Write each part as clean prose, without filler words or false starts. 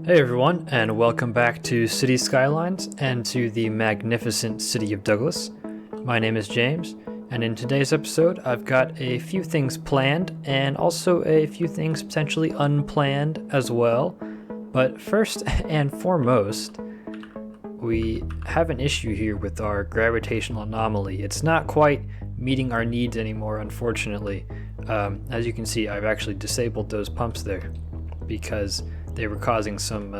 Hey everyone, and welcome back to City Skylines and to the magnificent city of Douglas. My name is James, and in today's episode I've got a few things planned and also a few things potentially unplanned as well. But first and foremost, we have an issue here with our gravitational anomaly. It's not quite meeting our needs anymore, unfortunately. As you can see, I've actually disabled those pumps there because they were causing some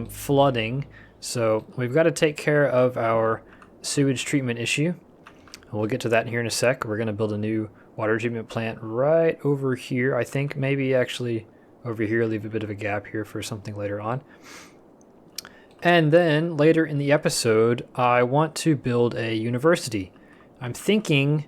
flooding. So we've got to take care of our sewage treatment issue. And we'll get to that here in a sec. We're going to build a new water treatment plant right over here. I think maybe actually over here, leave a bit of a gap here for something later on. And then later in the episode, I want to build a university. I'm thinking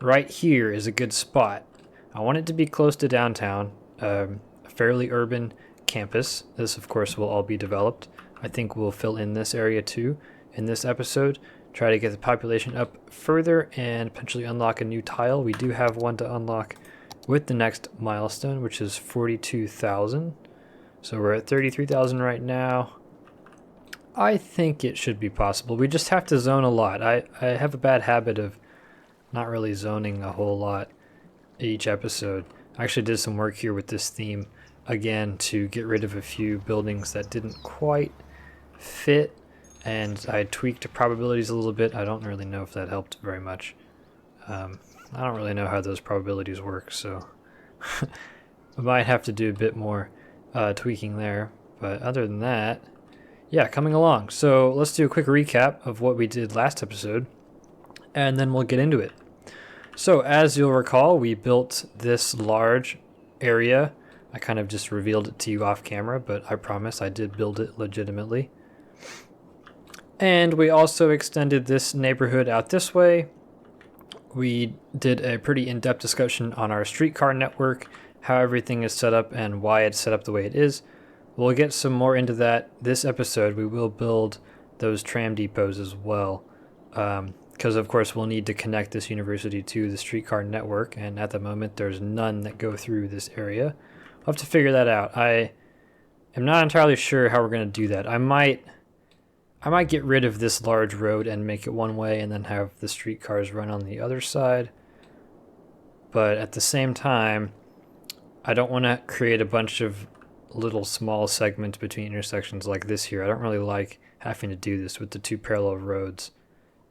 right here is a good spot. I want it to be close to downtown, a fairly urban campus. This, of course, will all be developed. I think we'll fill in this area too in this episode. Try to get the population up further and potentially unlock a new tile. We do have one to unlock with the next milestone, which is 42,000. So we're at 33,000 right now. I think it should be possible. We just have to zone a lot. I have a bad habit of not really zoning a whole lot each episode. I actually did some work here with this theme again to get rid of a few buildings that didn't quite fit, and I tweaked probabilities a little bit. I don't really know if that helped very much. I don't really know how those probabilities work, so I might have to do a bit more tweaking there. But other than that, yeah, coming along. So let's do a quick recap of what we did last episode, and then we'll get into it. So as you'll recall, we built this large area. I kind of just revealed it to you off camera, but I promise I did build it legitimately. And we also extended this neighborhood out this way. We did a pretty in-depth discussion on our streetcar network, how everything is set up and why it's set up the way it is. We'll get some more into that this episode. We will build those tram depots as well, because of course we'll need to connect this university to the streetcar network, and at the moment there's none that go through this area. We'll have to figure that out. I am not entirely sure how we're going to do that. I might get rid of this large road and make it one way and then have the streetcars run on the other side. But at the same time, I don't want to create a bunch of little small segments between intersections like this here. I don't really like having to do this with the two parallel roads.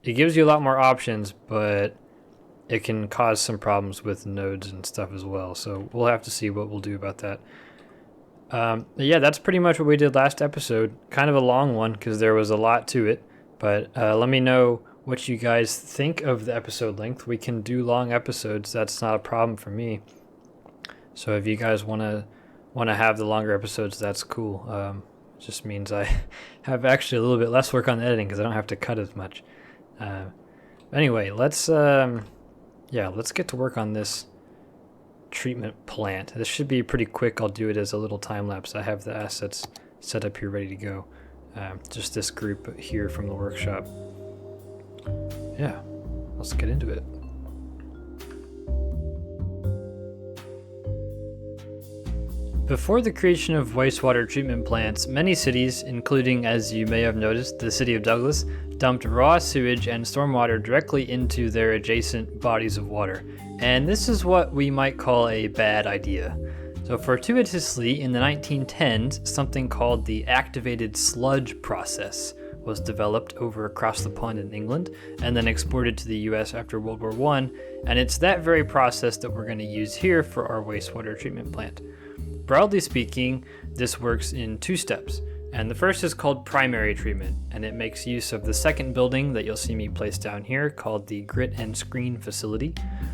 It gives you a lot more options, but it can cause some problems with nodes and stuff as well. So we'll have to see what we'll do about that. Yeah, that's pretty much what we did last episode. Kind of a long one because there was a lot to it. But let me know what you guys think of the episode length. We can do long episodes. That's not a problem for me. So if you guys want to have the longer episodes, that's cool. It just means I have actually a little bit less work on the editing because I don't have to cut as much. Anyway, let's get to work on this treatment plant. This should be pretty quick. I'll do it as a little time lapse. I have the assets set up here ready to go. Just this group here from the workshop. Yeah, let's get into it. Before the creation of wastewater treatment plants, many cities, including, as you may have noticed, the city of Douglas, dumped raw sewage and stormwater directly into their adjacent bodies of water. And this is what we might call a bad idea. So fortuitously, in the 1910s, something called the activated sludge process was developed over across the pond in England and then exported to the US after World War I. And it's that very process that we're going to use here for our wastewater treatment plant. Broadly speaking, this works in two steps, and the first is called primary treatment, and it makes use of the second building that you'll see me place down here called the grit and screen facility.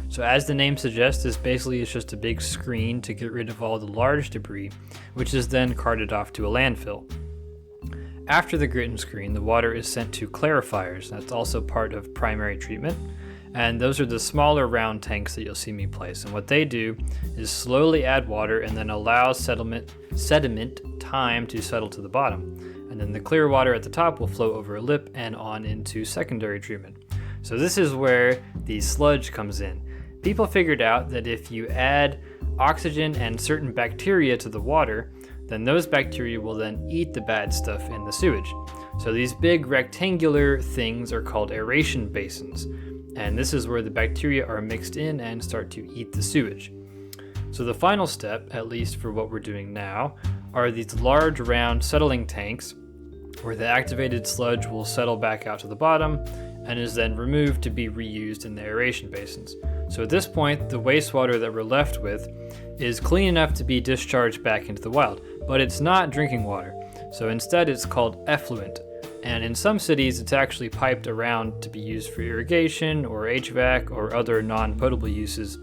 So as the name suggests, this basically is just a big screen to get rid of all the large debris, which is then carted off to a landfill. After the grit and screen, the water is sent to clarifiers. That's also part of primary treatment. And those are the smaller round tanks that you'll see me place. And what they do is slowly add water and then allow sediment time to settle to the bottom. And then the clear water at the top will flow over a lip and on into secondary treatment. So this is where the sludge comes in. People figured out that if you add oxygen and certain bacteria to the water, then those bacteria will then eat the bad stuff in the sewage. So these big rectangular things are called aeration basins, and this is where the bacteria are mixed in and start to eat the sewage. So the final step, at least for what we're doing now, are these large round settling tanks where the activated sludge will settle back out to the bottom and is then removed to be reused in the aeration basins. So at this point, the wastewater that we're left with is clean enough to be discharged back into the wild, but it's not drinking water. So instead it's called effluent. And in some cities, it's actually piped around to be used for irrigation or HVAC or other non-potable uses.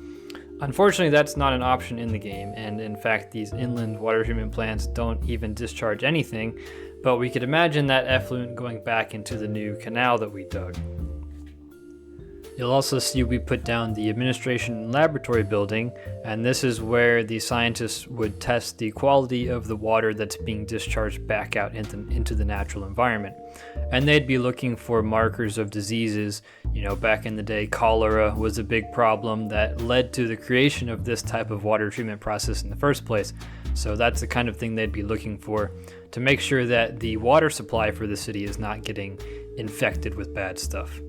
Unfortunately, that's not an option in the game, and in fact, these inland water treatment plants don't even discharge anything, but we could imagine that effluent going back into the new canal that we dug. You'll also see we put down the administration and laboratory building, and this is where the scientists would test the quality of the water that's being discharged back out into the natural environment. And they'd be looking for markers of diseases. Back in the day, cholera was a big problem that led to the creation of this type of water treatment process in the first place. So that's the kind of thing they'd be looking for to make sure that the water supply for the city is not getting infected with bad stuff.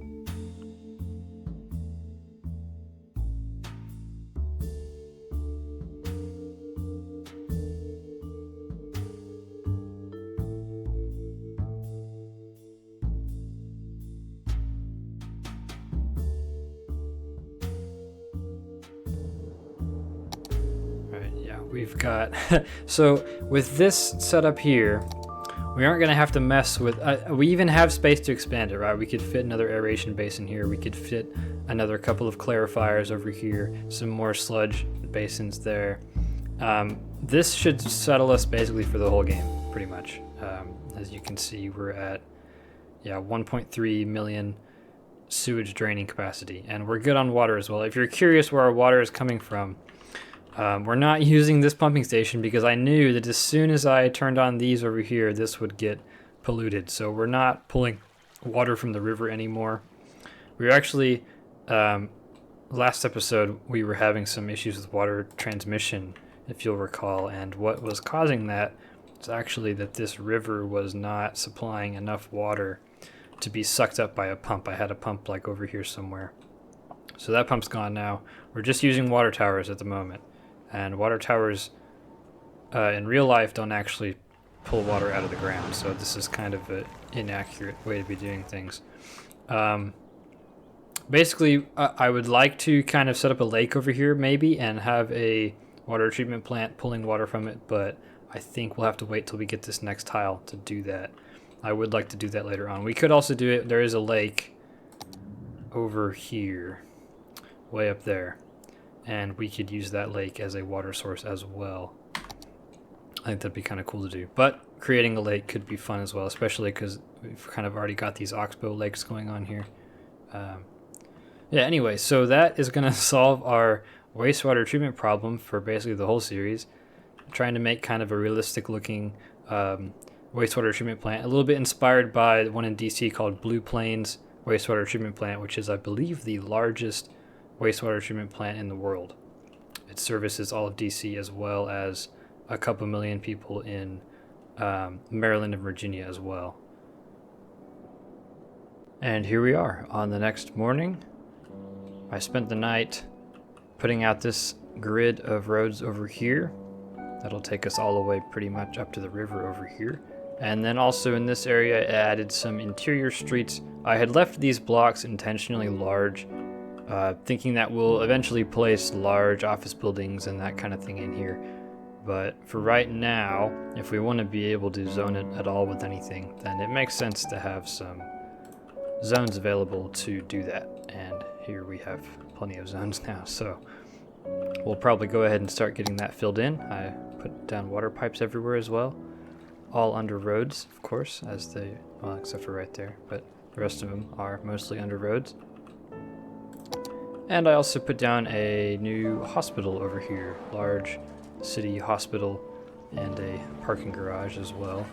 We've got, so with this setup here, we aren't going to have to mess with, we even have space to expand it, right? We could fit another aeration basin here. We could fit another couple of clarifiers over here, some more sludge basins there. This should settle us basically for the whole game, pretty much. As you can see, we're at, 1.3 million sewage draining capacity, and we're good on water as well. If you're curious where our water is coming from, we're not using this pumping station because I knew that as soon as I turned on these over here, this would get polluted. So we're not pulling water from the river anymore. We were actually, last episode, we were having some issues with water transmission, if you'll recall. And what was causing that is actually that this river was not supplying enough water to be sucked up by a pump. I had a pump like over here somewhere. So that pump's gone now. We're just using water towers at the moment. And water towers in real life don't actually pull water out of the ground, so this is kind of an inaccurate way to be doing things. Basically, I would like to kind of set up a lake over here maybe and have a water treatment plant pulling water from it, but I think we'll have to wait till we get this next tile to do that. I would like to do that later on. We could also do it, there is a lake over here, way up there. And we could use that lake as a water source as well. I think that'd be kind of cool to do. But creating a lake could be fun as well, especially because we've kind of already got these oxbow lakes going on here. Anyway, so that is going to solve our wastewater treatment problem for basically the whole series. I'm trying to make kind of a realistic looking wastewater treatment plant, a little bit inspired by the one in DC called Blue Plains Wastewater Treatment Plant, which is, I believe, the largest wastewater treatment plant in the world. It services all of DC as well as a couple million people in Maryland and Virginia as well. And here we are on the next morning. I spent the night putting out this grid of roads over here. That'll take us all the way pretty much up to the river over here. And then also in this area, I added some interior streets. I had left these blocks intentionally large, thinking that we'll eventually place large office buildings and that kind of thing in here. But for right now, if we want to be able to zone it at all with anything, then it makes sense to have some zones available to do that. And here we have plenty of zones now, so we'll probably go ahead and start getting that filled in. I put down water pipes everywhere as well, all under roads, of course, as they, well, except for right there, but the rest of them are mostly under roads. And I also put down a new hospital over here, large city hospital, and a parking garage as well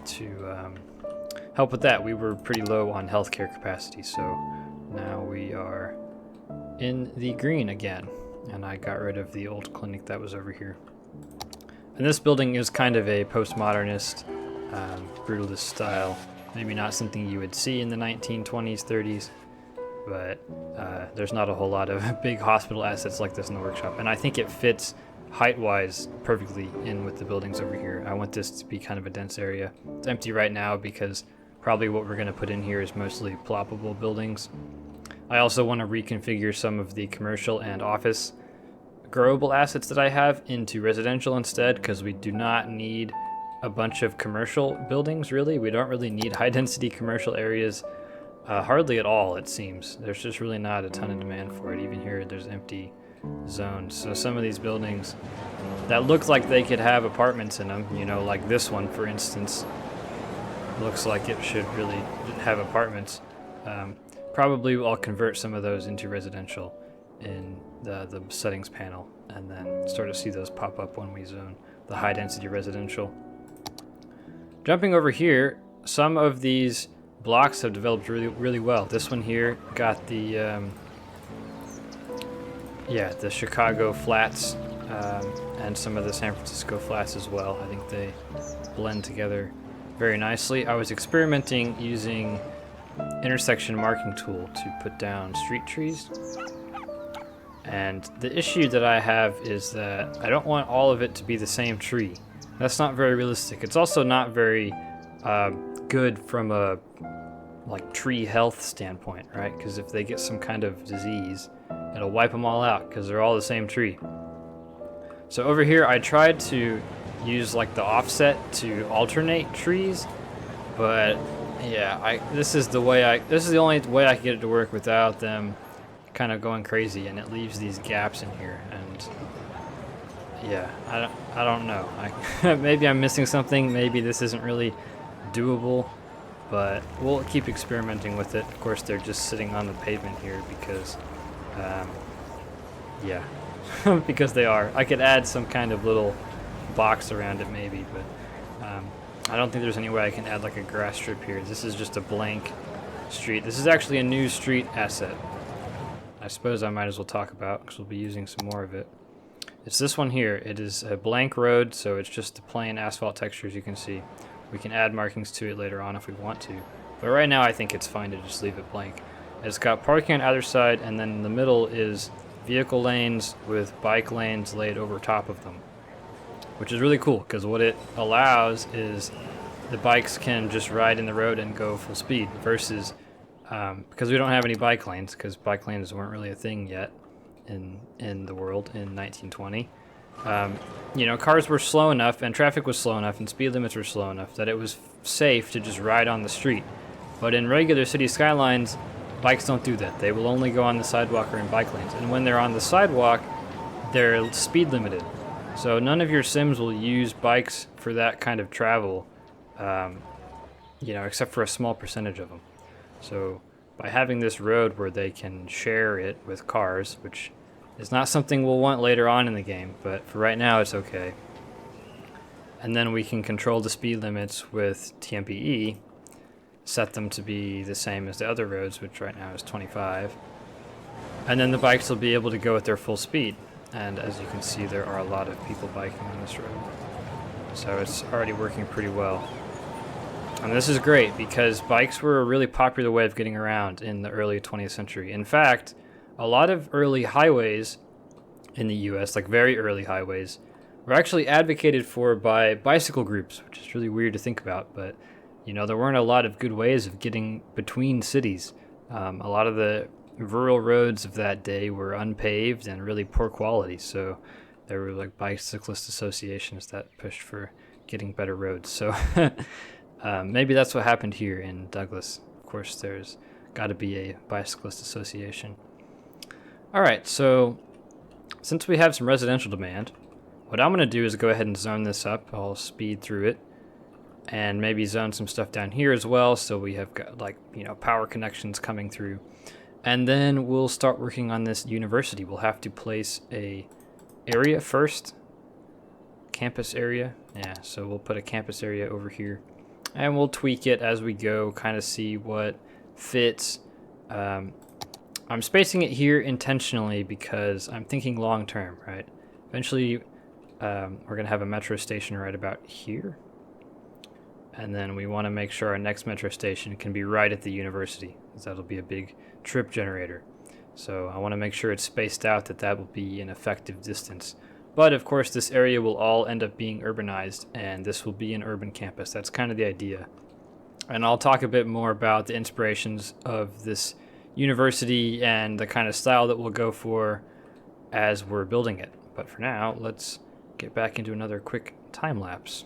to help with that. We were pretty low on healthcare capacity, so now we are in the green again, and I got rid of the old clinic that was over here. And this building is kind of a postmodernist, brutalist style. Maybe not something you would see in the 1920s, 30s, but there's not a whole lot of big hospital assets like this in the workshop. And I think it fits height-wise perfectly in with the buildings over here. I want this to be kind of a dense area. It's empty right now because probably what we're going to put in here is mostly ploppable buildings. I also want to reconfigure some of the commercial and office growable assets that I have into residential instead, because we do not need a bunch of commercial buildings, really. We don't really need high-density commercial areas hardly at all, it seems. There's just really not a ton of demand for it. Even here, there's empty zones. So some of these buildings that look like they could have apartments in them, you know, like this one, for instance, looks like it should really have apartments. Probably I'll convert some of those into residential in the settings panel, and then start to see those pop up when we zone the high density residential. Jumping over here, some of these blocks have developed really well. This one here got the the Chicago flats and some of the San Francisco flats as well. I think they blend together very nicely. I was experimenting using intersection marking tool to put down street trees. And the issue that I have is that I don't want all of it to be the same tree. That's not very realistic. It's also not very good from a tree health standpoint, right? Because if they get some kind of disease, it'll wipe them all out because they're all the same tree. So over here, I tried to use like the offset to alternate trees, but yeah, this is the only way I can get it to work without them kind of going crazy, and it leaves these gaps in here. And yeah, I don't know. Maybe I'm missing something. Maybe this isn't really doable, but we'll keep experimenting with it. Of course, they're just sitting on the pavement here because, because they are. I could add some kind of little box around it maybe, but I don't think there's any way I can add like a grass strip here. This is just a blank street. This is actually a new street asset. I suppose I might as well talk about, because we'll be using some more of it. It's this one here. It is a blank road, so it's just the plain asphalt texture, as you can see. We can add markings to it later on if we want to, but right now I think it's fine to just leave it blank. It's got parking on either side, and then in the middle is vehicle lanes with bike lanes laid over top of them, which is really cool, because what it allows is the bikes can just ride in the road and go full speed, versus because we don't have any bike lanes, because bike lanes weren't really a thing yet in the world in 1920. Cars were slow enough, and traffic was slow enough, and speed limits were slow enough that it was safe to just ride on the street. But in regular city skylines, bikes don't do that. They will only go on the sidewalk or in bike lanes. And when they're on the sidewalk, they're speed limited. So none of your sims will use bikes for that kind of travel, except for a small percentage of them. So by having this road where they can share it with cars, which is not something we'll want later on in the game, but for right now it's okay. And then we can control the speed limits with TMPE, set them to be the same as the other roads, which right now is 25. And then the bikes will be able to go at their full speed. And as you can see, there are a lot of people biking on this road. So it's already working pretty well. And this is great because bikes were a really popular way of getting around in the early 20th century. In fact, a lot of early highways in the US, like very early highways, were actually advocated for by bicycle groups, which is really weird to think about. But, there weren't a lot of good ways of getting between cities. A lot of the rural roads of that day were unpaved and really poor quality. So there were like bicyclist associations that pushed for getting better roads. So maybe that's what happened here in Douglas. Of course, there's got to be a bicyclist association. All right, so since we have some residential demand, what I'm going to do is go ahead and zone this up. I'll speed through it and maybe zone some stuff down here as well, so we have got power connections coming through. And then we'll start working on this university. We'll have to place a area first. Campus area. Yeah, so we'll put a campus area over here. And we'll tweak it as we go, kind of see what fits. I'm spacing it here intentionally because I'm thinking long term, right? Eventually, We're going to have a metro station right about here. And then we want to make sure our next metro station can be right at the university, because that'll be a big trip generator. So I want to make sure it's spaced out that will be an effective distance. But of course, this area will all end up being urbanized, and this will be an urban campus. That's kind of the idea. And I'll talk a bit more about the inspirations of this university and the kind of style that we'll go for as we're building it. But for now, let's get back into another quick time lapse.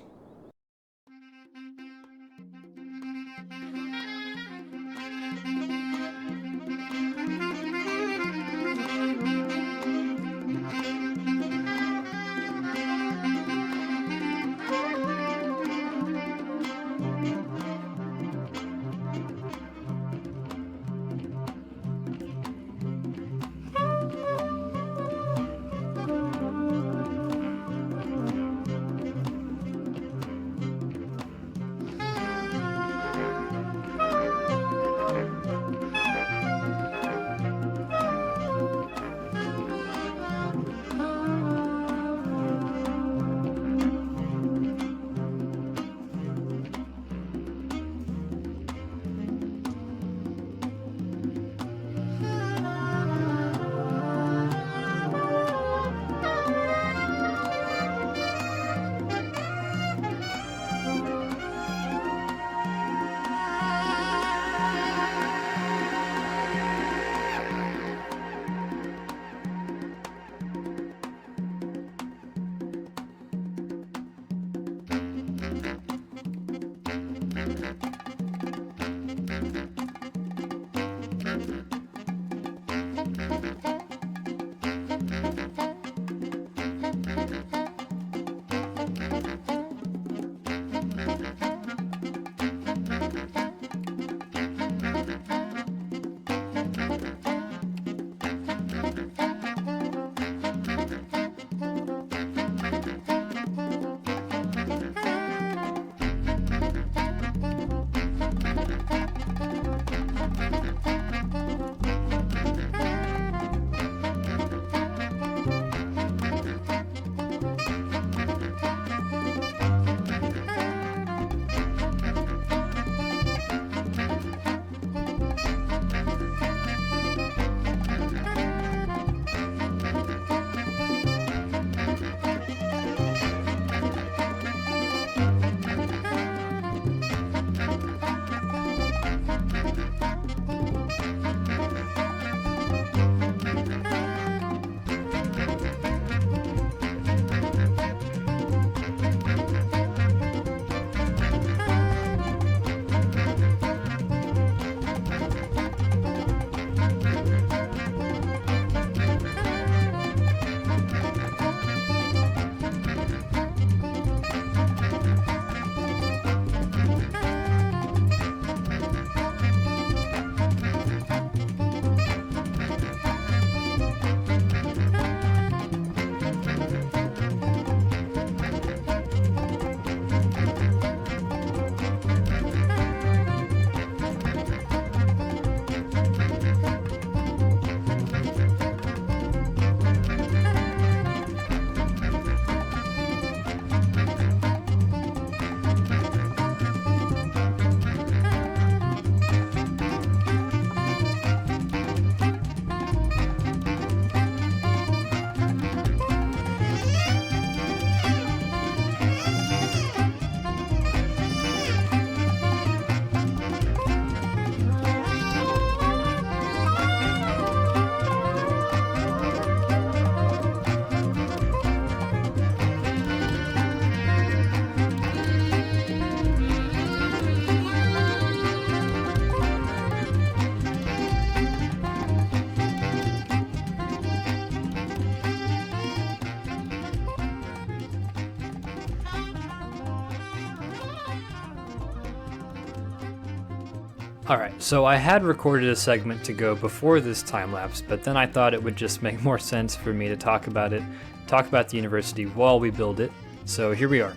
Alright, so I had recorded a segment to go before this time lapse, but then I thought it would just make more sense for me to talk about the university while we build it, so here we are.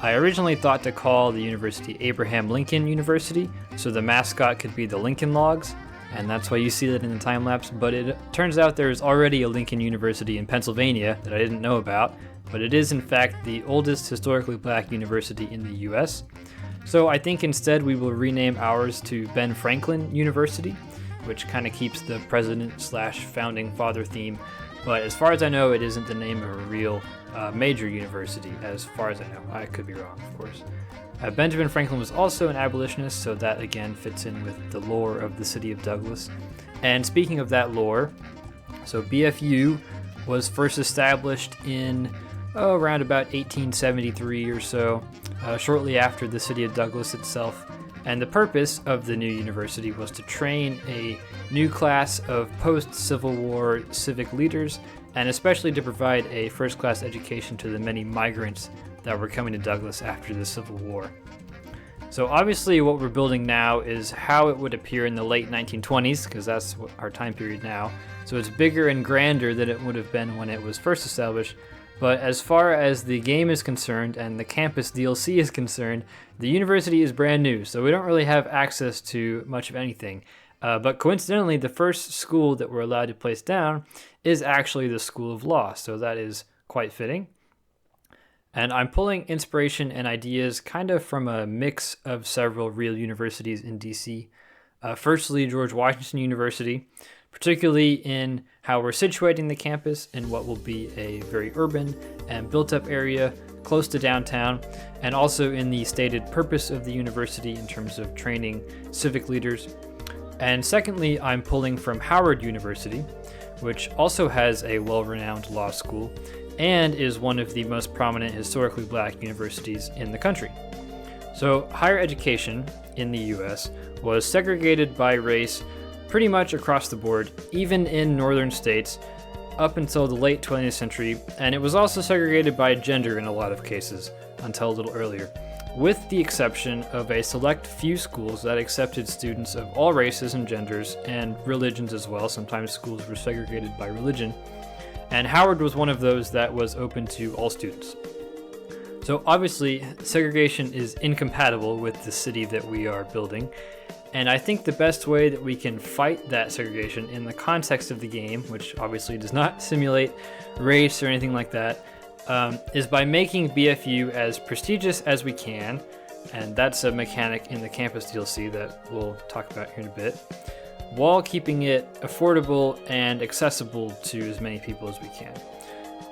I originally thought to call the university Abraham Lincoln University, so the mascot could be the Lincoln Logs, and that's why you see that in the time lapse. But it turns out there's already a Lincoln University in Pennsylvania that I didn't know about, but it is in fact the oldest historically black university in the US. So I think instead we will rename ours to Ben Franklin University, which kind of keeps the president/founding father theme. But as far as I know, it isn't the name of a real major university, as far as I know. I could be wrong, of course. Benjamin Franklin was also an abolitionist, so that again fits in with the lore of the city of Douglas. And speaking of that lore, so BFU was first established in around about 1873 or so, shortly after the city of Douglas itself. And the purpose of the new university was to train a new class of post-Civil War civic leaders, and especially to provide a first-class education to the many migrants that were coming to Douglas after the Civil War. So obviously what we're building now is how it would appear in the late 1920s, because that's our time period now. So it's bigger and grander than it would have been when it was first established. But as far as the game is concerned and the campus DLC is concerned, the university is brand new, so we don't really have access to much of anything. But coincidentally, the first school that we're allowed to place down is actually the School of Law, so that is quite fitting. And I'm pulling inspiration and ideas kind of from a mix of several real universities in DC. Firstly, George Washington University, particularly in how we're situating the campus in what will be a very urban and built-up area close to downtown, and also in the stated purpose of the university in terms of training civic leaders. And secondly, I'm pulling from Howard University, which also has a well-renowned law school and is one of the most prominent historically black universities in the country. So higher education in the US was segregated by race pretty much across the board, even in northern states, up until the late 20th century, and it was also segregated by gender in a lot of cases until a little earlier, with the exception of a select few schools that accepted students of all races and genders and religions as well. Sometimes schools were segregated by religion, and Howard was one of those that was open to all students. So obviously, segregation is incompatible with the city that we are building, and I think the best way that we can fight that segregation in the context of the game, which obviously does not simulate race or anything like that, is by making BFU as prestigious as we can, and that's a mechanic in the campus DLC that we'll talk about here in a bit, while keeping it affordable and accessible to as many people as we can.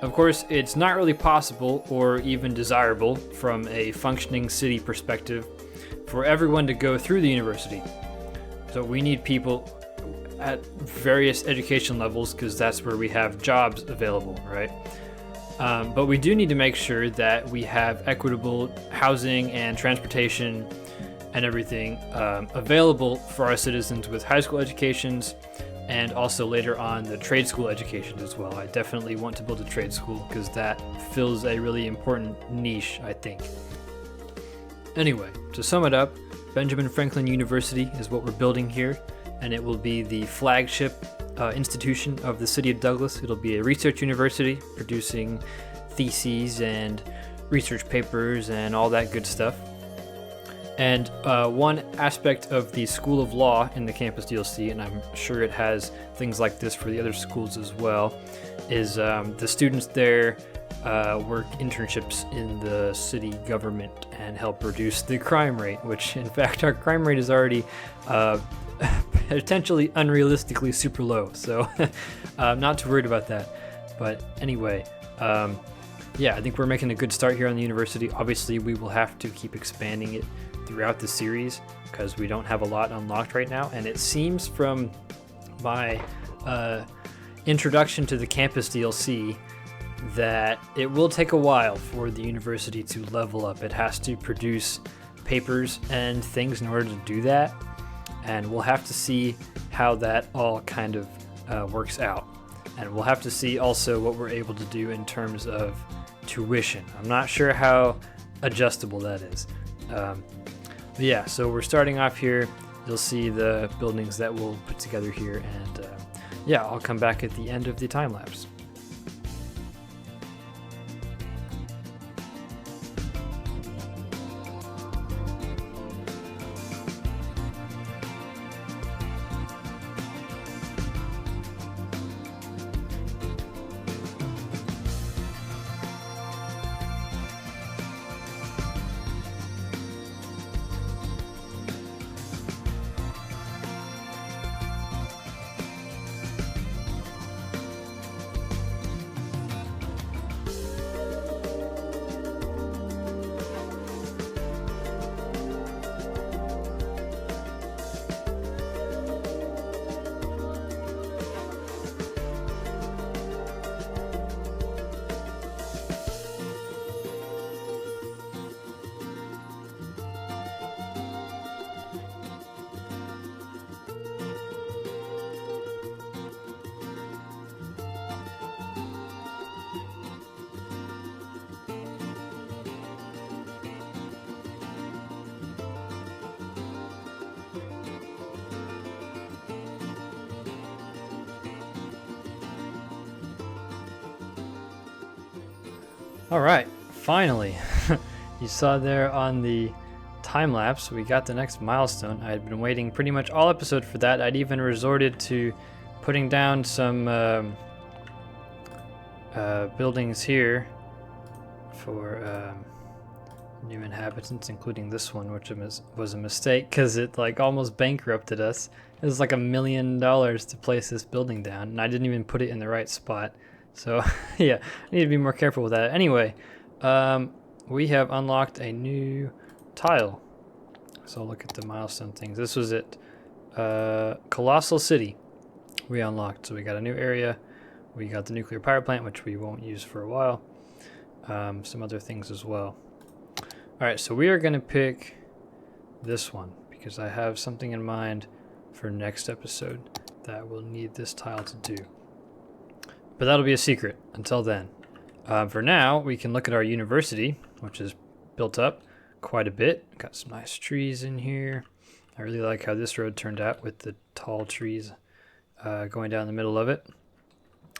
Of course, it's not really possible or even desirable from a functioning city perspective for everyone to go through the university. So we need people at various education levels because that's where we have jobs available, right? But we do need to make sure that we have equitable housing and transportation and everything available for our citizens with high school educations, and also later on the trade school educations as well. I definitely want to build a trade school because that fills a really important niche, I think. Anyway, to sum it up, Benjamin Franklin University is what we're building here, and it will be the flagship institution of the city of Douglas. It'll be a research university producing theses and research papers and all that good stuff. And one aspect of the School of Law in the campus DLC, and I'm sure it has things like this for the other schools as well, is the students there work internships in the city government and help reduce the crime rate, which in fact our crime rate is already potentially unrealistically super low, so I'm not too worried about that. But anyway, yeah, I think we're making a good start here on the university. Obviously we will have to keep expanding it throughout the series because we don't have a lot unlocked right now, and it seems from my introduction to the campus DLC that it will take a while for the university to level up. It has to produce papers and things in order to do that, and we'll have to see how that all kind of works out. And we'll have to see also what we're able to do in terms of tuition. I'm not sure how adjustable that is. But yeah, so we're starting off here. You'll see the buildings that we'll put together here, and yeah, I'll come back at the end of the time lapse. Alright, finally. You saw there on the time lapse, we got the next milestone. I had been waiting pretty much all episode for that. I'd even resorted to putting down some buildings here for new inhabitants, including this one, which was a mistake because it like almost bankrupted us. It was like $1 million to place this building down, and I didn't even put it in the right spot. So yeah, I need to be more careful with that. Anyway, we have unlocked a new tile. So I'll look at the milestone things. This was it. Colossal City we unlocked. So we got a new area. We got the nuclear power plant, which we won't use for a while. Some other things as well. Alright, so we are going to pick this one because I have something in mind for next episode that we'll need this tile to do. But that'll be a secret until then. For now, we can look at our university, which is built up quite a bit. Got some nice trees in here. I really like how this road turned out with the tall trees going down the middle of it.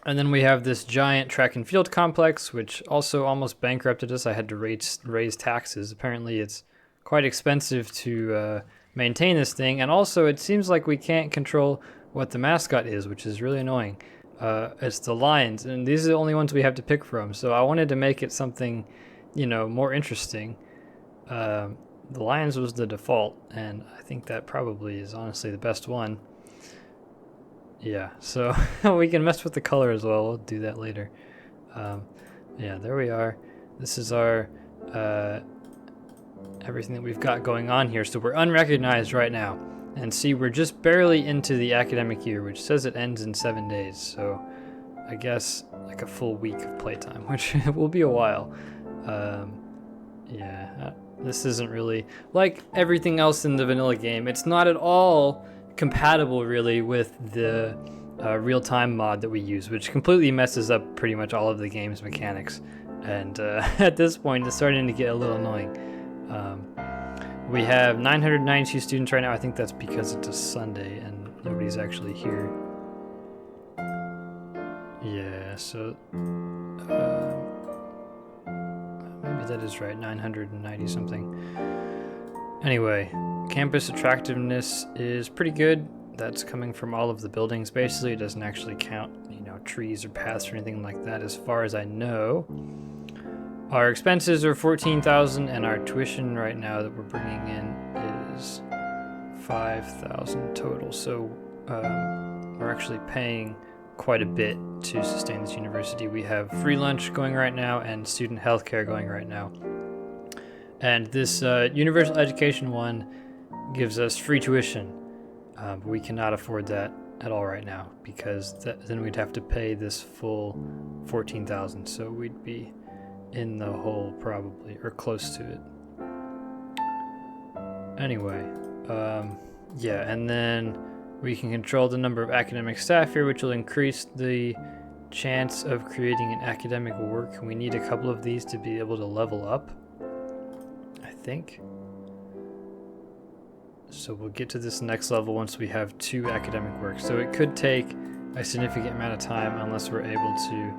And then we have this giant track and field complex, which also almost bankrupted us. I had to raise taxes. Apparently it's quite expensive to maintain this thing. And also it seems like we can't control what the mascot is, which is really annoying. It's the lions, and these are the only ones we have to pick from. So I wanted to make it something, you know, more interesting. The lions was the default, and I think that probably is honestly the best one. Yeah, so we can mess with the color as well. We'll do that later. Yeah, there we are. This is our everything that we've got going on here. So we're unrecognized right now. And see, we're just barely into the academic year, which says it ends in 7 days. So I guess like a full week of playtime, which will be a while. Yeah, this isn't really like everything else in the vanilla game. It's not at all compatible really with the real-time mod that we use, which completely messes up pretty much all of the game's mechanics. And at this point, it's starting to get a little annoying. We have 992 students right now. I think that's because it's a Sunday and nobody's actually here. Yeah, so maybe that is right, 990 something. Anyway, campus attractiveness is pretty good. That's coming from all of the buildings. Basically, it doesn't actually count, you know, trees or paths or anything like that as far as I know. Our expenses are $14,000, and our tuition right now that we're bringing in is $5,000 total. So we're actually paying quite a bit to sustain this university. We have free lunch going right now and student healthcare going right now. And this universal education one gives us free tuition. But we cannot afford that at all right now because then we'd have to pay this full $14,000. So we'd be in the hole probably, or close to it. Anyway, yeah, and then we can control the number of academic staff here, which will increase the chance of creating an academic work. We need a couple of these to be able to level up, I think. So we'll get to this next level once we have 2 academic works. So it could take a significant amount of time unless we're able to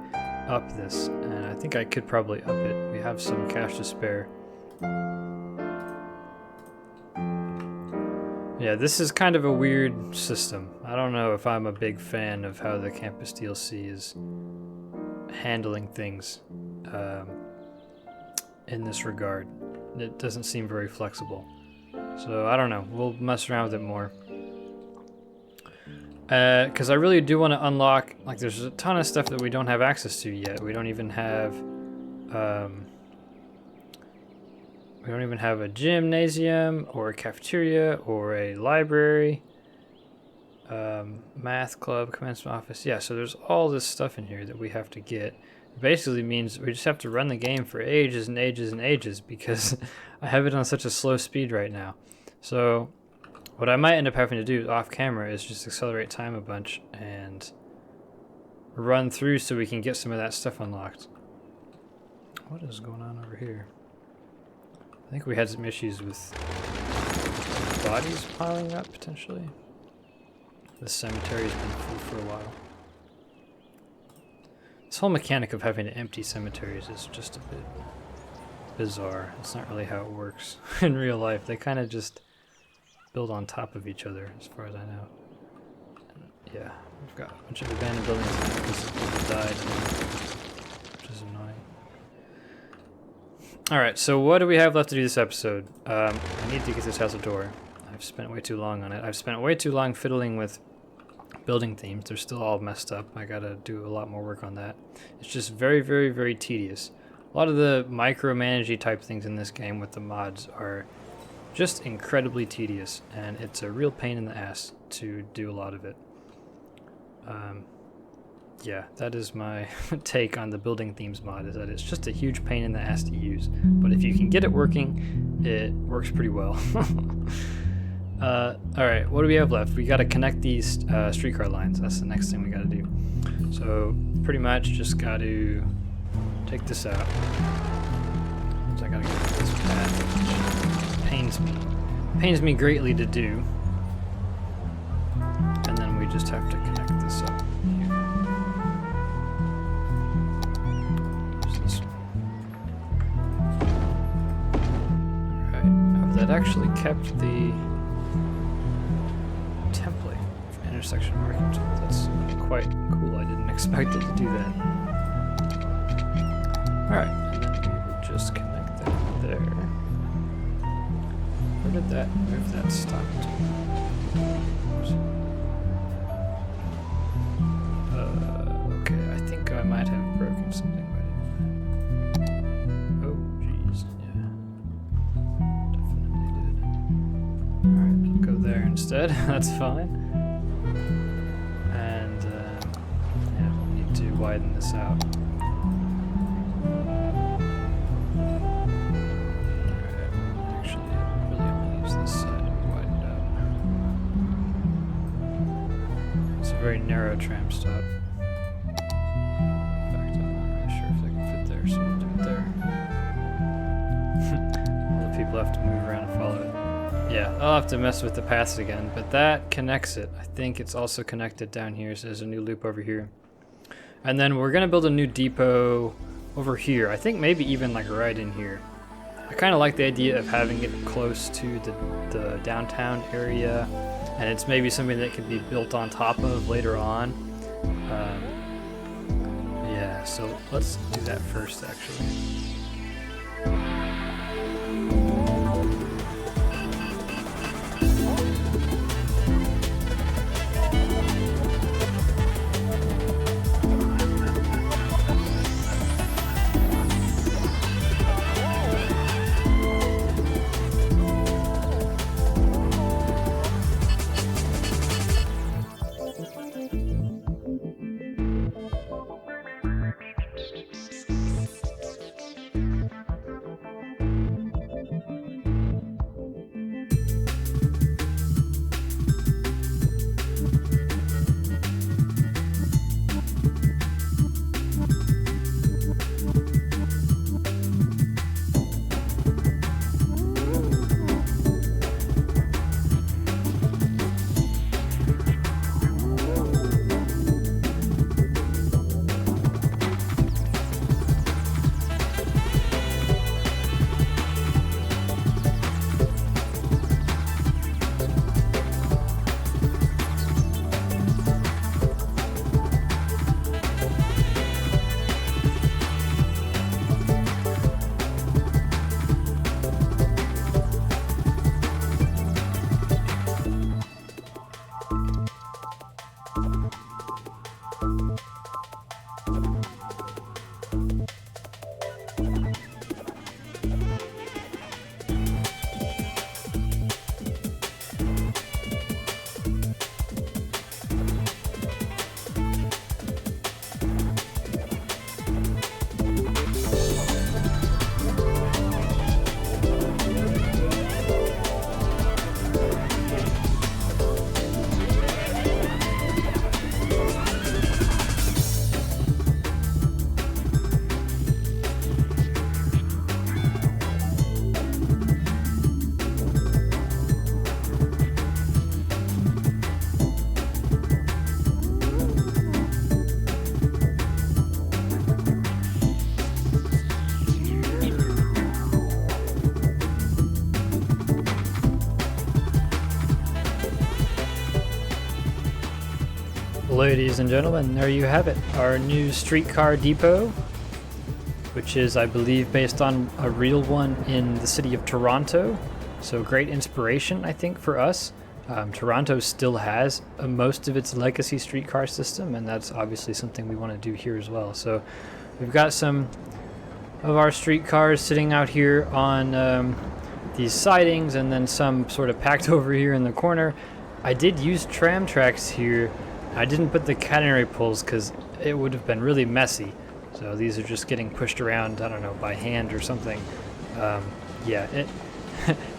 up this, and I think I could probably up it. We have some cash to spare. Yeah, this is kind of a weird system. I don't know if I'm a big fan of how the campus DLC is handling things in this regard. It doesn't seem very flexible. So I don't know, we'll mess around with it more. Because I really do want to unlock, like there's a ton of stuff that we don't have access to yet. We don't even have a gymnasium or a cafeteria or a library, math club, commencement office. Yeah, so there's all this stuff in here that we have to get. It basically means we just have to run the game for ages and ages and ages because I have it on such a slow speed right now. So what I might end up having to do off camera is just accelerate time a bunch and run through so we can get some of that stuff unlocked. What is going on over here? I think we had some issues with bodies piling up potentially. The cemetery's been full for a while. This whole mechanic of having empty cemeteries is just a bit bizarre. It's not really how it works in real life. They kind of just build on top of each other, as far as I know. And yeah, we've got a bunch of abandoned buildings now because people died, which is annoying. Alright, so what do we have left to do this episode? I need to get this house a door. I've spent way too long on it. I've spent way too long fiddling with building themes. They're still all messed up. I gotta do a lot more work on that. It's just very, very, very tedious. A lot of the micromanagey type things in this game with the mods are just incredibly tedious, and it's a real pain in the ass to do a lot of it. Yeah, that is my take on the building themes mod, is that it's just a huge pain in the ass to use. But if you can get it working, it works pretty well. Alright, what do we have left? We gotta connect these streetcar lines. That's the next thing we gotta do. So, pretty much just gotta take this out. So I gotta get this path, which pains me greatly to do. And then we just have to connect this up here. There's this one. Alright, have that actually kept the template for intersection marking tool? That's quite cool. I didn't expect it to do that. Alright, and then we will just connect that there. Where did that stop to? Okay, I think I might have broken something by doing that. Oh, jeez, yeah. Definitely did. Alright, I'll go there instead. That's fine. And, yeah, we'll need to widen this out. Very narrow tram stop. In fact, I'm not really sure if they can fit there, so we'll do it there. All the people have to move around and follow it. Yeah, I'll have to mess with the paths again, but that connects it. I think it's also connected down here, so there's a new loop over here. And then we're gonna build a new depot over here. I think maybe even like right in here. I kind of like the idea of having it close to the downtown area. And it's maybe something that could be built on top of later on. Yeah, so let's do that first, actually. Ladies and gentlemen, there you have it, our new streetcar depot, which is, I believe, based on a real one in the city of Toronto. So great inspiration, I think, for us. Toronto still has most of its legacy streetcar system, and that's obviously something we want to do here as well. So we've got some of our streetcars sitting out here on these sidings, and then some sort of packed over here in the corner. I did use tram tracks here. I didn't put the catenary poles because it would have been really messy. So these are just getting pushed around, I don't know, by hand or something. Yeah, it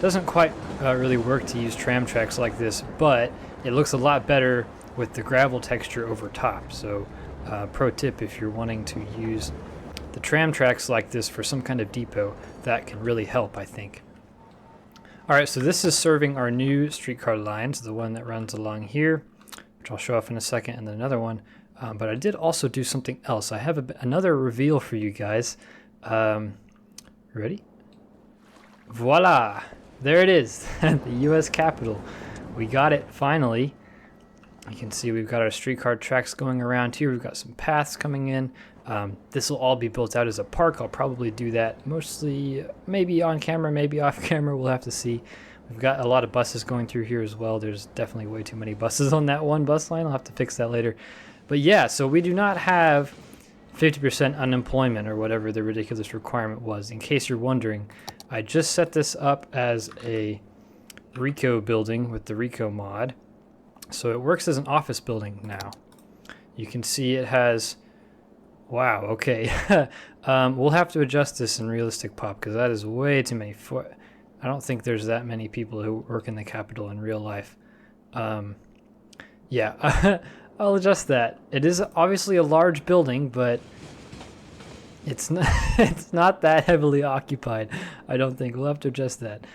doesn't quite really work to use tram tracks like this, but it looks a lot better with the gravel texture over top. So pro tip, if you're wanting to use the tram tracks like this for some kind of depot, that can really help, I think. Alright, so this is serving our new streetcar lines, the one that runs along here, which I'll show off in a second, and then another one. But I did also do something else. I have another reveal for you guys. Ready? Voila! There it is, the US Capitol. We got it finally. You can see we've got our streetcar tracks going around here. We've got some paths coming in. This will all be built out as a park. I'll probably do that mostly, maybe on camera, maybe off camera. We'll have to see. We've got a lot of buses going through here as well. There's definitely way too many buses on that one bus line. I'll have to fix that later. But yeah, so we do not have 50% unemployment or whatever the ridiculous requirement was. In case you're wondering, I just set this up as a Rico building with the Rico mod. So it works as an office building now. You can see it has... Wow, okay. We'll have to adjust this in realistic pop because that is way too many. I don't think there's that many people who work in the Capitol in real life. Yeah, I'll adjust that. It is obviously a large building, but it's not, it's not that heavily occupied, I don't think. We'll have to adjust that.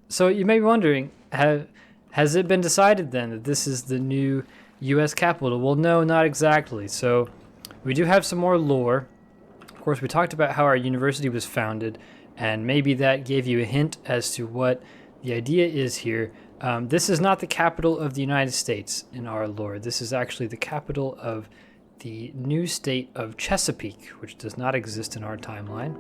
So you may be wondering, has it been decided then that this is the new U.S. Capitol? Well, no, not exactly. So we do have some more lore. Of course, we talked about how our university was founded, and maybe that gave you a hint as to what the idea is here. This is not the capital of the United States in our lore. This is actually the capital of the new state of Chesapeake, which does not exist in our timeline,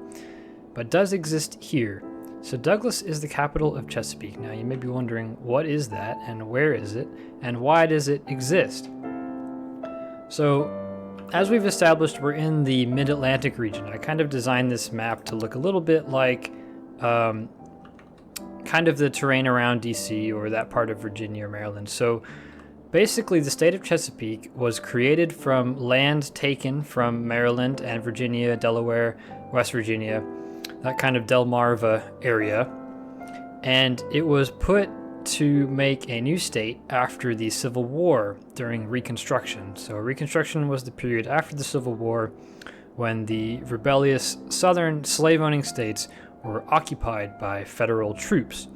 but does exist here. So Douglas is the capital of Chesapeake. Now you may be wondering, what is that, and where is it, and why does it exist? So, as we've established, we're in the mid-Atlantic region. I kind of designed this map to look a little bit like kind of the terrain around DC or that part of Virginia or Maryland. So basically the state of Chesapeake was created from land taken from Maryland and Virginia, Delaware, West Virginia, that kind of Delmarva area. And it was put to make a new state after the Civil War during Reconstruction. So Reconstruction was the period after the Civil War when the rebellious southern slave-owning states were occupied by federal troops.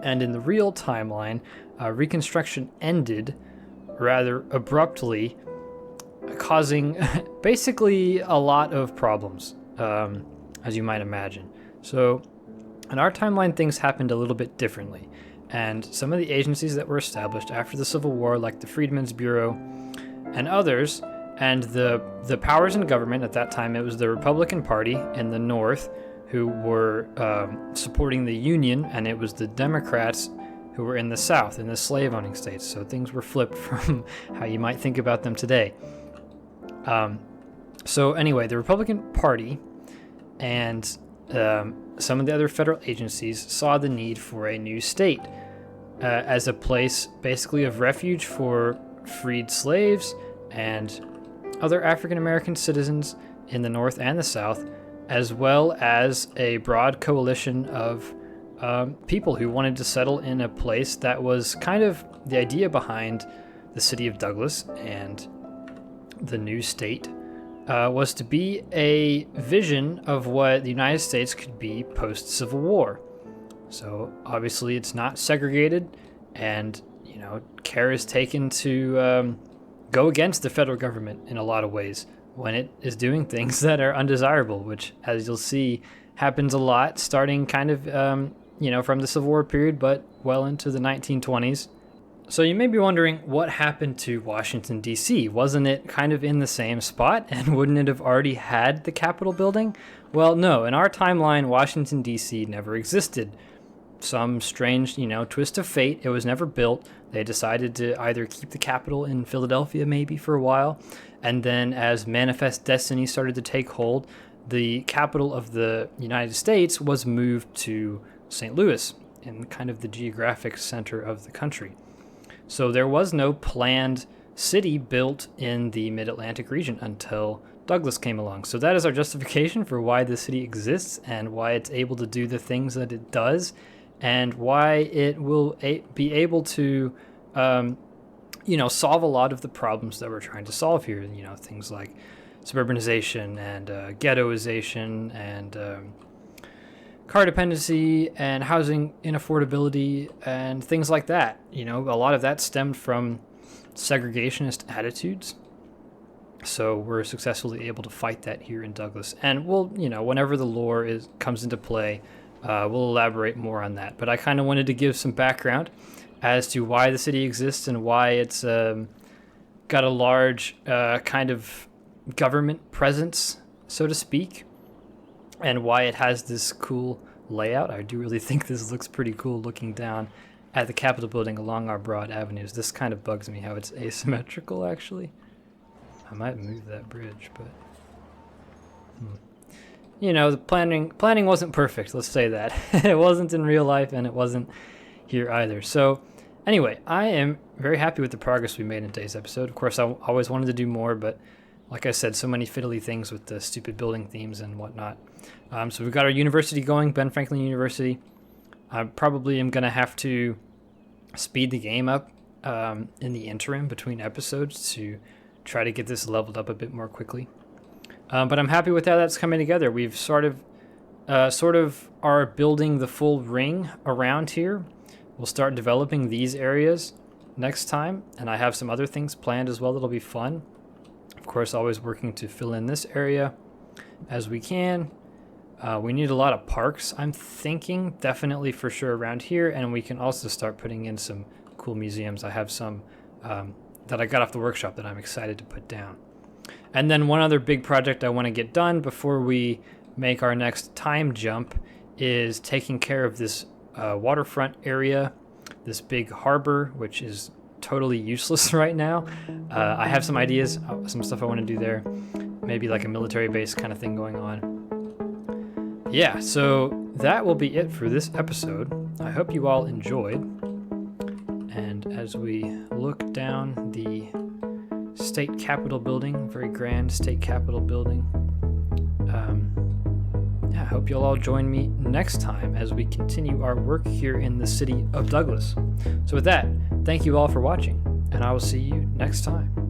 And in the real timeline, Reconstruction ended rather abruptly, causing basically a lot of problems, as you might imagine. So in our timeline, things happened a little bit differently. And some of the agencies that were established after the Civil War, like the Freedmen's Bureau and others, and the powers in government at that time, it was the Republican Party in the North who were supporting the Union, and it was the Democrats who were in the South, in the slave-owning states. So things were flipped from how you might think about them today. So anyway, the Republican Party and some of the other federal agencies saw the need for a new state as a place basically of refuge for freed slaves and other African American citizens in the North and the South, as well as a broad coalition of people who wanted to settle in a place that was kind of the idea behind the city of Douglas and the new state. Was to be a vision of what the United States could be post-Civil War. So obviously it's not segregated, and care is taken to go against the federal government in a lot of ways when it is doing things that are undesirable, which, as you'll see, happens a lot, starting kind of from the Civil War period, but well into the 1920s. So you may be wondering what happened to Washington, D.C. Wasn't it kind of in the same spot, and wouldn't it have already had the Capitol building? Well, no. In our timeline, Washington, D.C. never existed. Some strange, twist of fate. It was never built. They decided to either keep the Capitol in Philadelphia maybe for a while, and then as Manifest Destiny started to take hold, the capital of the United States was moved to St. Louis, in kind of the geographic center of the country. So there was no planned city built in the Mid-Atlantic region until Douglas came along. So that is our justification for why the city exists and why it's able to do the things that it does, and why it will be able to, solve a lot of the problems that we're trying to solve here. Things like suburbanization and ghettoization and car dependency and housing inaffordability and things like that. A lot of that stemmed from segregationist attitudes. So we're successfully able to fight that here in Douglas. And we'll, whenever the lore comes into play, we'll elaborate more on that. But I kind of wanted to give some background as to why the city exists and why it's got a large kind of government presence, so to speak, and why it has this cool layout. I do really think this looks pretty cool looking down at the Capitol building along our broad avenues. This kind of bugs me how it's asymmetrical, actually. I might move that bridge, but the planning wasn't perfect, let's say that. It wasn't in real life, and it wasn't here either. So anyway, I am very happy with the progress we made in today's episode. Of course, I always wanted to do more, but like I said, so many fiddly things with the stupid building themes and whatnot. So we've got our university going, Ben Franklin University. I probably am going to have to speed the game up in the interim between episodes to try to get this leveled up a bit more quickly. But I'm happy with how that's coming together. We've sort of are building the full ring around here. We'll start developing these areas next time, and I have some other things planned as well that'll be fun. Of course, always working to fill in this area as we can. We need a lot of parks, I'm thinking, definitely for sure around here, and we can also start putting in some cool museums. I have some that I got off the workshop that I'm excited to put down. And then one other big project I want to get done before we make our next time jump is taking care of this waterfront area, this big harbor, which is totally useless right now. I have some ideas, some stuff I want to do there, maybe like a military base kind of thing going on. Yeah, so that will be it for this episode. I hope you all enjoyed. And as we look down the state capitol building, very grand state capitol building, I hope you'll all join me next time as we continue our work here in the city of Douglas. So with that, thank you all for watching, and I will see you next time.